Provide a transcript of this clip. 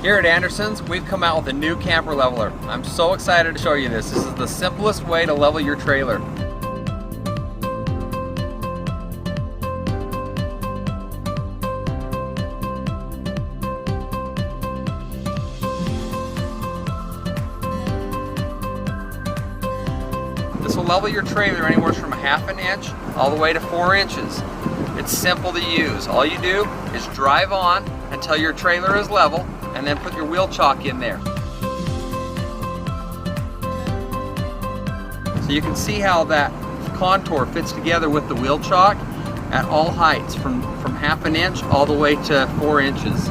Here at Anderson's, we've come out with a new camper leveler. I'm so excited to show you this. This is the simplest way to level your trailer. This will level your trailer anywhere from 1/2 inch all the way to 4 inches. It's simple to use. All you do is drive on until your trailer is level and then put your wheel chock in there. So you can see how that contour fits together with the wheel chock at all heights from 1/2 inch all the way to 4 inches.